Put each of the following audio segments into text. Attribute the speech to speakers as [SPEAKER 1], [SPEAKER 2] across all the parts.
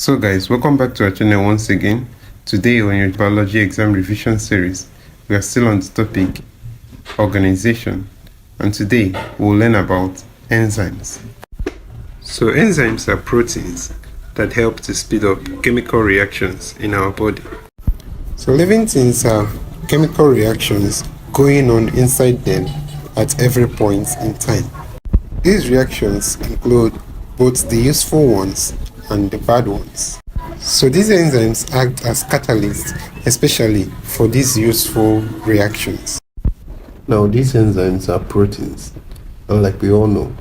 [SPEAKER 1] So guys, welcome back to our channel once again. Today on your biology exam revision series, we are still on the topic organization, and today we'll learn about enzymes. So enzymes are proteins that help to speed up chemical reactions in our body. So living things have chemical reactions going on inside them at every point in time. These reactions include both the useful ones and the bad ones. So these enzymes act as catalysts, especially for these useful reactions. Now these enzymes are proteins, and like we all know,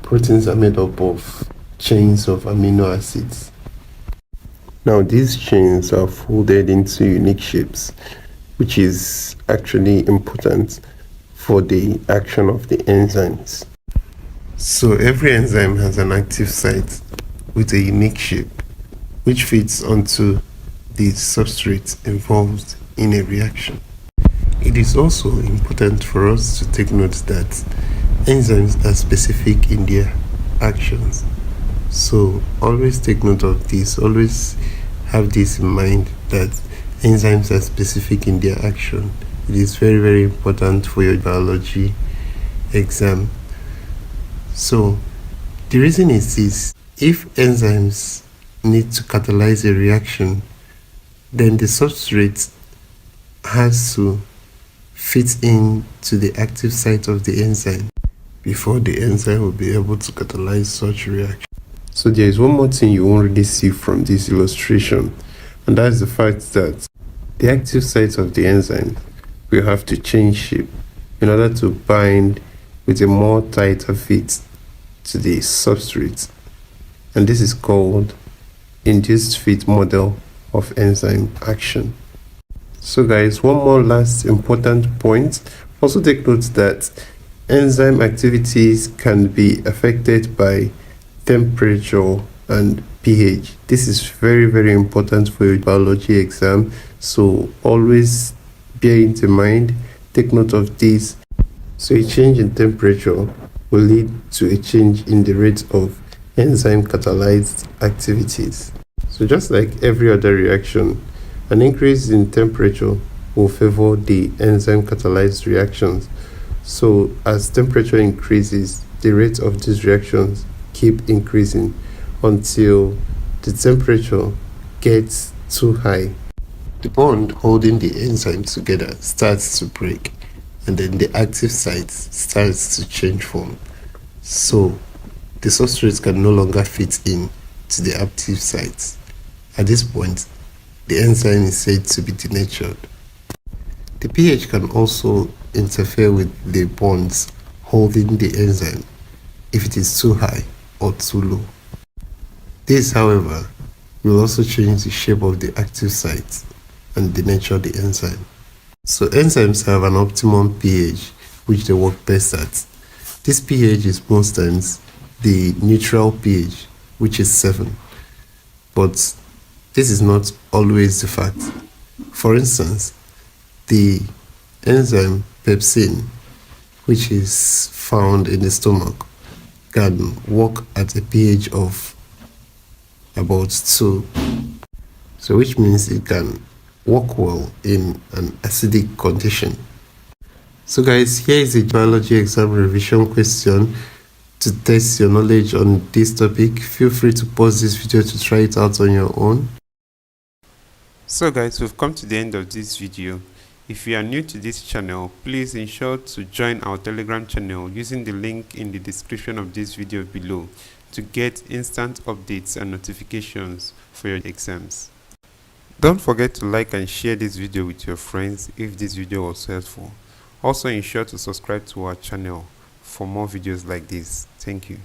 [SPEAKER 1] proteins are made up of chains of amino acids. Now these chains are folded into unique shapes, which is actually important for the action of the enzymes. So every enzyme has an active site with a unique shape, which fits onto the substrate involved in a reaction. It is also important for us to take note that enzymes are specific in their actions. So always take note of this, always have this in mind that enzymes are specific in their action. It is very, very important for your biology exam. So the reason is this: if enzymes need to catalyze a reaction, then the substrate has to fit into the active site of the enzyme before the enzyme will be able to catalyze such reaction. So there is one more thing you won't really see from this illustration, and that is the fact that the active site of the enzyme will have to change shape in order to bind with a more tighter fit to the substrate, and this is called induced fit model of enzyme action. So guys, one more last important point: also take note that enzyme activities can be affected by temperature and pH. This is very, very important for your biology exam, so always bear it in mind, take note of this. So a change in temperature will lead to a change in the rate of enzyme catalyzed activities. So just like every other reaction, an increase in temperature will favor the enzyme catalyzed reactions. So as temperature increases, the rate of these reactions keep increasing until the temperature gets too high. The bond holding the enzyme together starts to break, and then the active site starts to change form. So the substrate can no longer fit in to the active site. At this point, the enzyme is said to be denatured. The pH can also interfere with the bonds holding the enzyme if it is too high or too low. This, however, will also change the shape of the active site and denature the enzyme. So enzymes have an optimum pH which they work best at. This pH is most times the neutral pH, which is 7. But this is not always the fact. For instance, the enzyme pepsin, which is found in the stomach, can work at a pH of about 2. So which means it can work well in an acidic condition. So guys, here is a biology exam revision question to test your knowledge on this topic. Feel free to pause this video to try it out on your own. So guys, we've come to the end of this video. If you are new to this channel, please ensure to join our Telegram channel using the link in the description of this video below to get instant updates and notifications for your exams. Don't forget to like and share this video with your friends if this video was helpful. Also ensure to subscribe to our channel for more videos like this. Thank you.